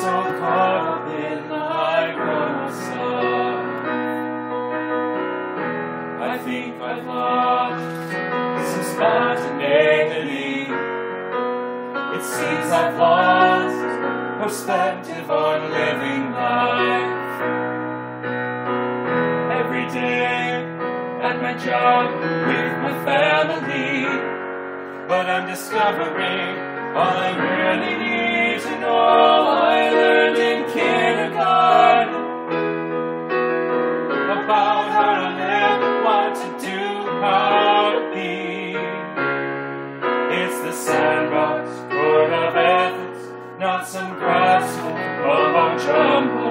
so caught up in my grown stuff. I think I've lost some spontaneity. It seems I've lost perspective on living life. Every day at my job with my family, but I'm discovering all I really need to know. I learned in kindergarten about how to live, what to do, how to be. It's the Sandbox Court of Ethics, not some grassroots mumbo jumbo,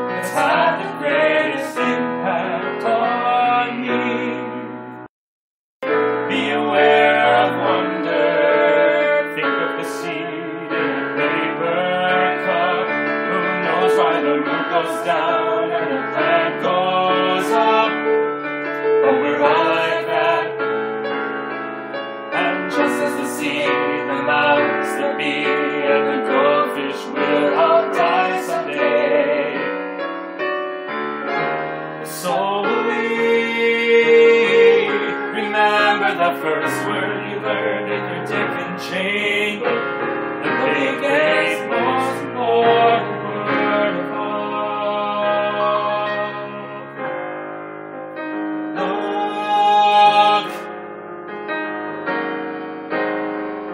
that's had the greatest impact on me. Be aware of wonder, think of the seed in a paper cup. Who knows why the moon goes down and the plant goes up? But we're all like that. And just as the seed, the mouse, the bee, and the goldfish will all die someday, so will we. Remember the first word you learned in your Dick and Jane, the biggest, most important word of all. Look,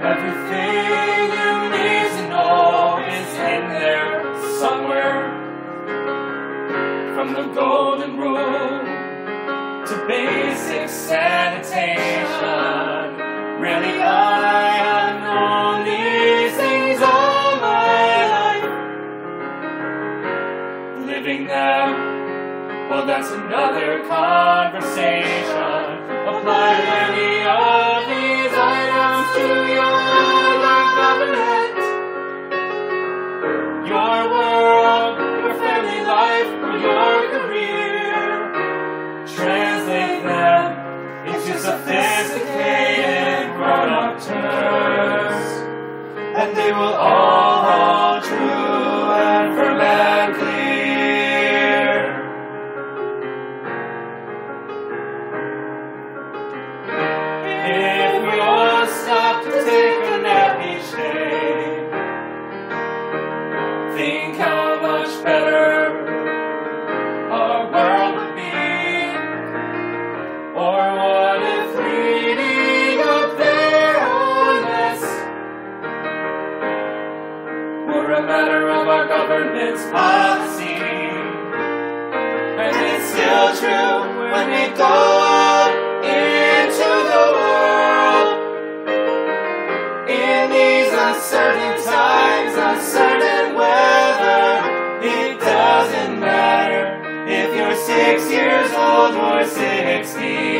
everything you need to know is in there somewhere. From the golden rule to basic sanitation. Really, I have known these things all my life. Living them, well, that's another conversation. Apply any of these items to your government, your world, your family life, or your career. Translate them into sophisticated grown-up terms, and they will all hold true and firm and clear. If we all stop to take a nap each day, think how much better our world would be. Or what if reading up their own mess were a matter of our government's policy? And it's still true when we go out into the world. In these uncertain times, uncertain weather, it doesn't matter if you're 6 years old or 60.